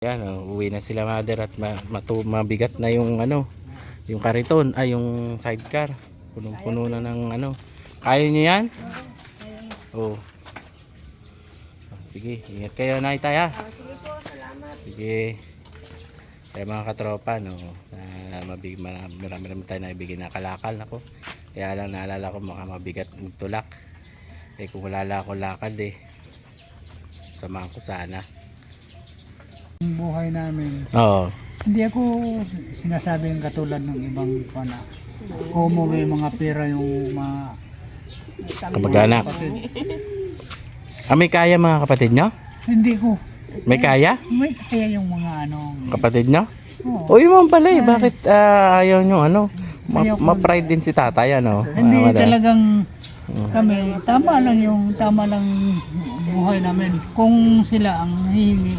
Yan, uwi na sila mother at mabigat na yung yung kariton ay yung sidecar. Punong-puno na ng Kaya niyo yan? Oh. Sige, ingat kayo na itay ha. Sige po, salamat. Sige. Kaya mga katropa marami tayo na ibigay na kalakal ako. Kaya lang naalala ko mabigat magtulak. Kung wala ako lakad samahan ko sana. Buhay namin. Oo. Hindi ako sinasabing katulad ng ibang pana. Como may mga pera yung mga Kamag-anak. kapatid. May kaya mga kapatid nyo? Hindi ko. May kaya? May kaya yung mga Kapatid nyo? Oo. O yun pala bakit ayaw nyo Ayaw ko. ma-pride din si tatay Hindi Madam? talagang kami, tama lang buhay namin. Kung sila ang hihingi,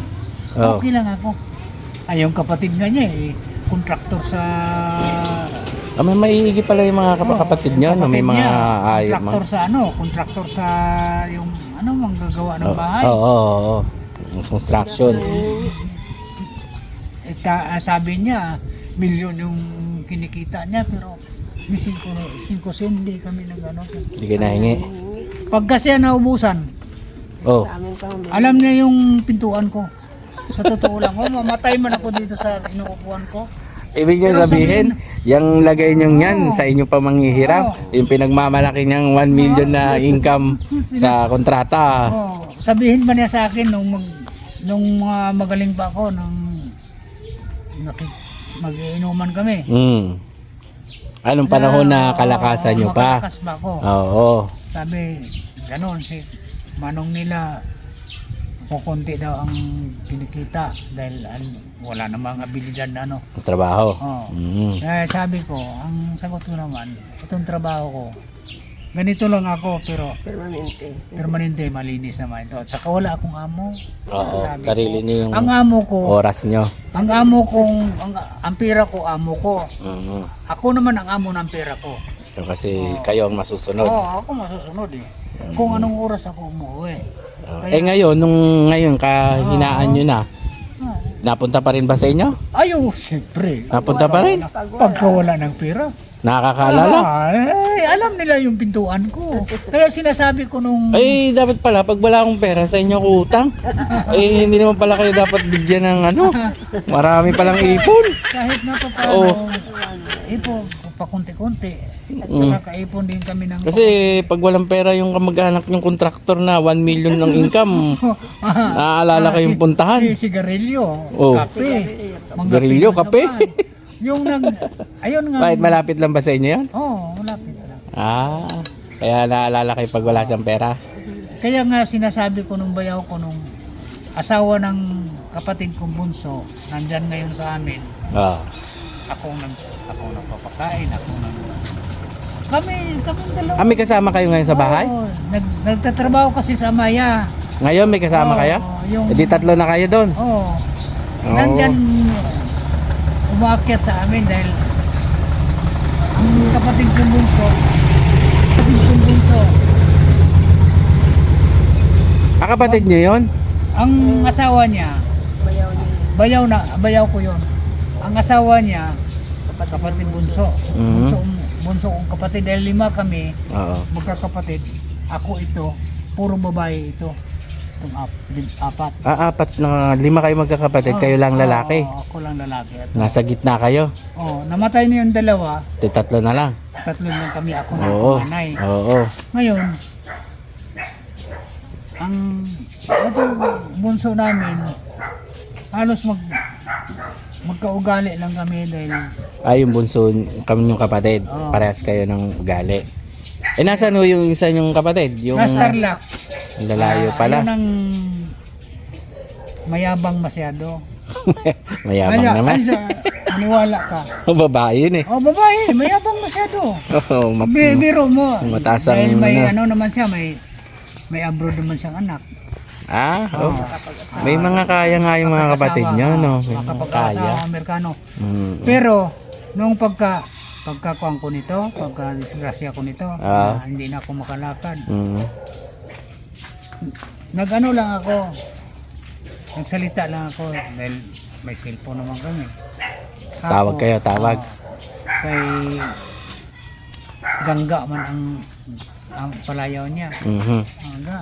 Oo. okay lang ako. Ay, yung kapatid nga niya kontraktor sa May maiigi pala yung mga kapatid nyo, yung May kapatid mga niya, kontraktor sa yung manggagawa ng bahay. Oo. Construction. Sabi niya, milyon yung kinikita niya, pero ni 5 sen hindi kami Hindi ka nahingi. Pag kasi naubusan, Oh. alam niya yung pintuan ko. Sa totoo lang, mamatay man ako dito sa inuupuan ko. Ibig nyo Pero sabihin, yung lagay nyo yan sa inyo pa manghihirap, yung pinagmamalaki niyang 1 million na income sa kontrata. Sabihin ba niya sa akin nung magaling pa ako, mag-iinuman kami. Anong panahon na kalakasan nyo pa? Makalakas ba ako? Oo. Sabi, ganon, si manong nila, kukunti daw ang kinikita dahil wala namang abilidad na Trabaho. Kaya sabi ko, ang sagot ko naman, itong trabaho ko, ganito lang ako, pero permanente, malinis naman ito. At saka wala akong amo. Oo. Sabi Sarili ko, nyo yung ang amo ko, oras nyo. ang pera ko, amo ko. Ako naman ang amo ng pera ko. Kasi kayo ang masusunod. Ako masusunod Kung anong oras ako umuwi. Ngayon kahinaan nyo na. Napunta pa rin ba sa inyo? Siyempre. Napunta pa rin? Pagka wala ng pera. Nakakaalala? Alam nila yung pintuan ko. Kaya sinasabi ko nung... Dapat pala pag wala akong pera sa inyo ko utang. Hindi naman pala kayo dapat bigyan ng marami palang ipon. Kahit na pa paano, ipon, pakunti-kunti. At saka kaipon din kami ng... Kasi pag walang pera yung kamag-anak yung kontraktor na 1 million ng income, naaalala kayong puntahan. Sigarilyo, kape. Sigarilyo, kape. Yung ayun nga. Bakit malapit lang ba sa inyo yan? Malapit lang. Kaya naaalala kayo pag wala siyang pera. Kaya nga sinasabi ko nung bayaw ko nung asawa ng kapatid kong bunso, nandyan ngayon sa amin. Ako nagpapakain, kami dalawa. May kasama kayo ngayon sa bahay? Nagtatrabaho kasi sa Amaya. Ngayon may kasama kayo? Di tatlo na kayo doon? Nandyan umaakyat sa amin dahil ang kapatid kong bunso. Kapatid niyo yun? Ang asawa niya, bayaw ko yon. Ang asawa niya, kapatid bunso. Bunso kong kapatid. Dahil 5 kami, magkakapatid. Ako ito, puro babae ito. Itong 4. 5 kayo magkakapatid, kayo lang lalaki. Ako lang lalaki. Nasa gitna kayo. Namatay na yung 2. Tatlo na lang. 3 lang kami, ako na panganay. Ngayon, itong bunso namin, halos magkaugali lang kami dahil Yung bunso kami yung kapatid. Parehas kayo ng ugali. Nasaan yung isa yung kapatid? Yung Tarlac. Ang lalayo pala. Ayun ang mayabang masyado. Mayabang naman. Maniwala ka. Babae yun Babae, mayabang masyado. Biro mo. Mataas ang dahil may naman siya, may abroad naman siyang anak. May mga kaya nga yung mga kapatid nyo, May mga kaya. Amerikano. Pero, nung pagkakuhan ko nito, pagka-disgrasya ko nito, hindi na ako makalakad. Nag-ano lang ako, nagsalita lang ako dahil may cellphone naman kami. Tawag kayo, tawag. Kay Gangga man ang palayaw niya. Gangga.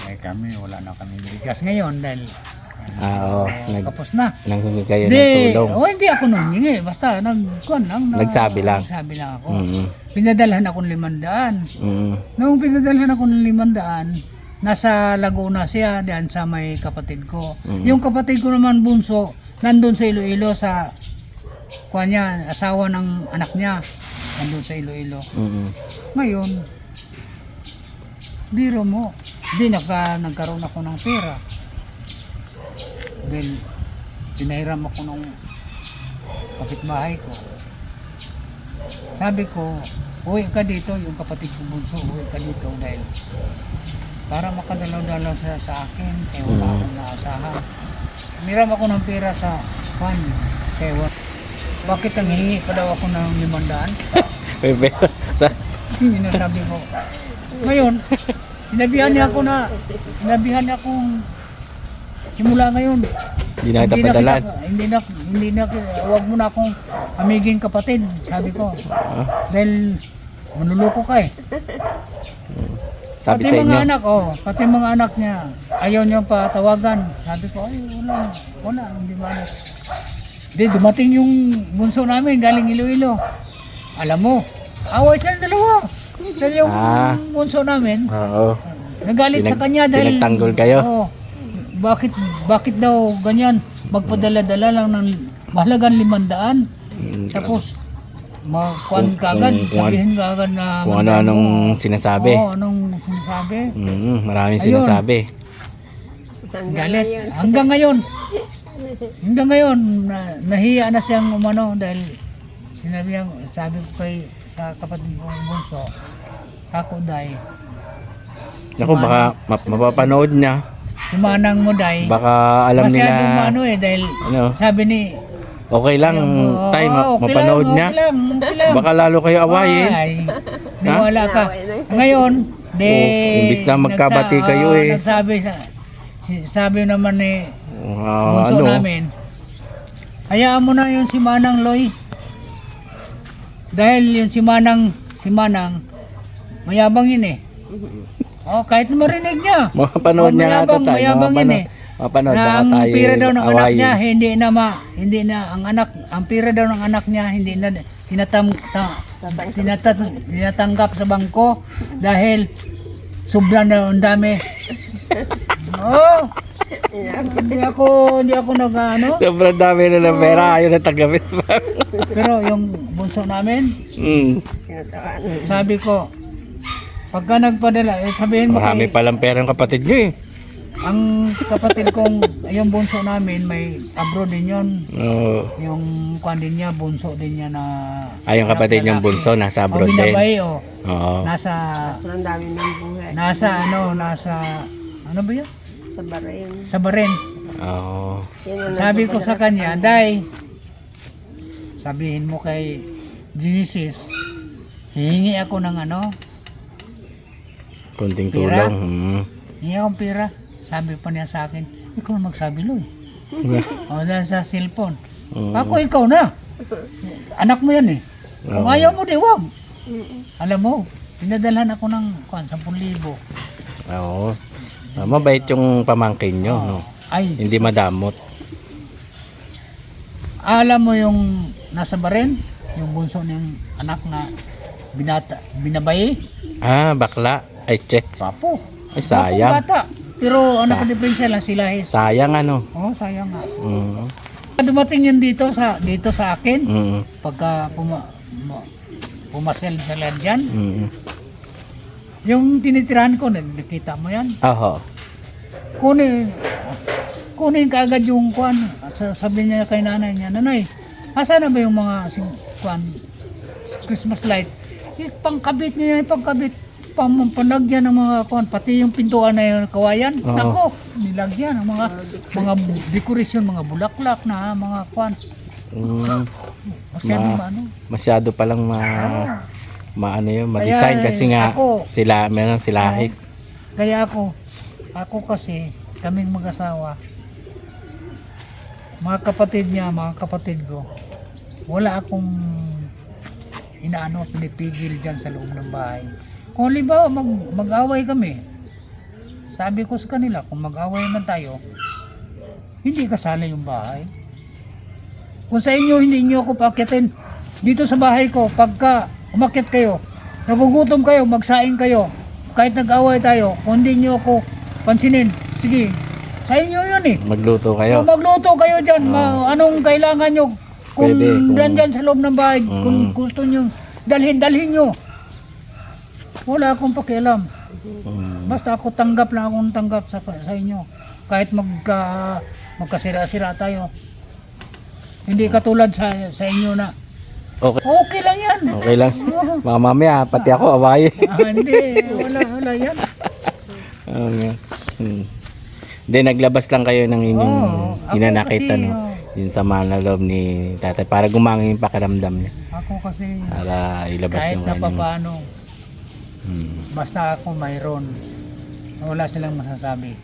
Eh kami, wala na kami bigas ngayon dahil Oo, kapos na. nanghingi kayo ng tulong. Hindi ako nanghingi. Basta Nagsabi lang. Nagsabi lang ako. Pinadalhan ako ng 500. Nung pinadalhan ako ng 500, nasa Laguna siya, diyan sa may kapatid ko. Yung kapatid ko naman bunso, nandun sa Iloilo sa niya, asawa ng anak niya. Nandun sa Iloilo. Ngayon, biro mo, nagkaroon ako ng pera. Then, pinahiram ako ng kapitbahay ko. Sabi ko, uwi ka dito, yung kapatid ko bunso, uwi ka dito dahil para makadalaw-dalaw siya sa akin, kaya wala akong naasahan. Pinahiram ako ng pera sa fan, kaya bakit ang hihingi pa daw ako ng 500? Yun ang sabi ko. Ngayon, sinabihan niya akong simula ngayon. Hindi na kita padalan. Hindi na, huwag mo na akong amiging kapatid, sabi ko. Dahil manluloko ka eh. Sabi pati sa inyo. Pati mga anak niya, ayaw niya patawagan. Sabi ko, ay wala, hindi ba. Di, dumating yung bunso namin, galing Iloilo. Alam mo, away sila dalawa. Dahil yung bunso namin, nagalit sa kanya dahil pinagtanggol kayo. Bakit daw ganyan? Magpadala-dala lang ng mahalagang 500. Tapos makuan kagad, sabihin kagad na kung ano-anong sinasabi. Anong sinasabi? Maraming sinasabi. Galit. Hanggang ngayon, nahiya na siyang umano dahil sabi ko sa kapatid kong bunso, ako dahil. Naku, baka mapapanood niya. Si Manang mo dahil. Baka alam nila. Masyadong dahil sabi ni okay lang, tay, mapanood niya. Okay lang. Baka lalo kayo awayin. Niwala ka. Ngayon, imbis na magkabati kayo sabi naman ni bunso namin, hayaan mo na yun si Manang Loy. Dahil yun si Manang, mayabang yun eh. Kahit marinig niya. Mapanood niya nga ito tayo. Mayabang yun eh. Mapanood na na ang tayo. pira daw ng anak niya, ang pira daw ng anak niya, hindi na tinatanggap sa bangko dahil sobra na ang dami. Hindi ako nag-ano. Sobrang dami na ng pera, ayaw na tanggapin. Pero yung bunso namin, sabi ko, pagka nagpadala, sabihin mo marami palang pera ng kapatid niyo eh. Ang kapatid kong, yung bunso namin, may abroad din yun. Yung kwan din niya, bunso din niya na. Yung kapatid niyong bunso, nasa abroad din. Binabay, Nasa dami ng buhay. Nasa, ano ba yun? Sa Bahrain. Sabi ko sa kanya, Day, sabihin mo kay Genesis, hihingi ako ng kunting pira? tulong. Hihingi akong pira. Sabi pa niya sa akin, ikaw magsabi, Loy. Dahil sa cellphone. Ako, ikaw na. Anak mo yan eh. Kung ayaw mo, di wag. Alam mo, pinadalhan ako ng 10,000. Oo. Mabait yung pamangkin nyo, no? Hindi madamot. Alam mo yung nasa Bahrain, yung bunso ng anak na binabay? Bakla. Ay, check. Papo. Ay, sayang. Papo bata. Pero anak ka diferensya lang sila. Sayang ano. Sayang nga. Dumating yan dito sa akin. Pagka pumasel sila dyan. Yung tinitirahan ko, nakita mo yan? Kunin ka agad yung kuan. Sabi niya kay nanay niya, Nanay, asa na ba yung mga kuan Christmas light? Pangkabit niya yan, panlagyan ng mga kuan, pati yung pintuan na yung kawayan. Nako, nilagyan ng mga dekorasyon, mga bulaklak na mga kuan. Masyado palang ma-design kasi nga meron silahis. Kaya ako kasi kaming mag-asawa, mga kapatid niya, mga kapatid ko, wala akong inaano, pinipigil dyan sa loob ng bahay. Kung halimbawa mag-away kami, sabi ko sa kanila, kung mag-away naman tayo, hindi kasali yung bahay. Kung sa inyo, hindi nyo ako paakyatin. Dito sa bahay ko, pagka umakyat kayo, nagugutom kayo, magsaing kayo, kahit nag-away tayo, kung hindi nyo ako pansinin, sige, sa inyo yun eh. Magluto kayo. Kung magluto kayo dyan, anong kailangan nyo? Kung Pwede, kung- nandyan sa loob ng bahay, kung gusto nyo, dalhin nyo. Wala akong pakialam. Basta ako tanggap sa inyo. Kahit magkasira-sira tayo. Hindi katulad sa inyo na. Okay. Okay lang yan. Okay lang. Mga mamaya, pati ako, awayin. Hindi, wala yan. Oo nga. Hindi, naglabas lang kayo ng inyong Ako hinanakit, kasi, ano, yung sama na loob ni tatay, para gumangin yung pakiramdam niya. Ako kasi, Para ilabas kahit yung na kanyang... paano, basta ako mayroon, wala silang masasabi.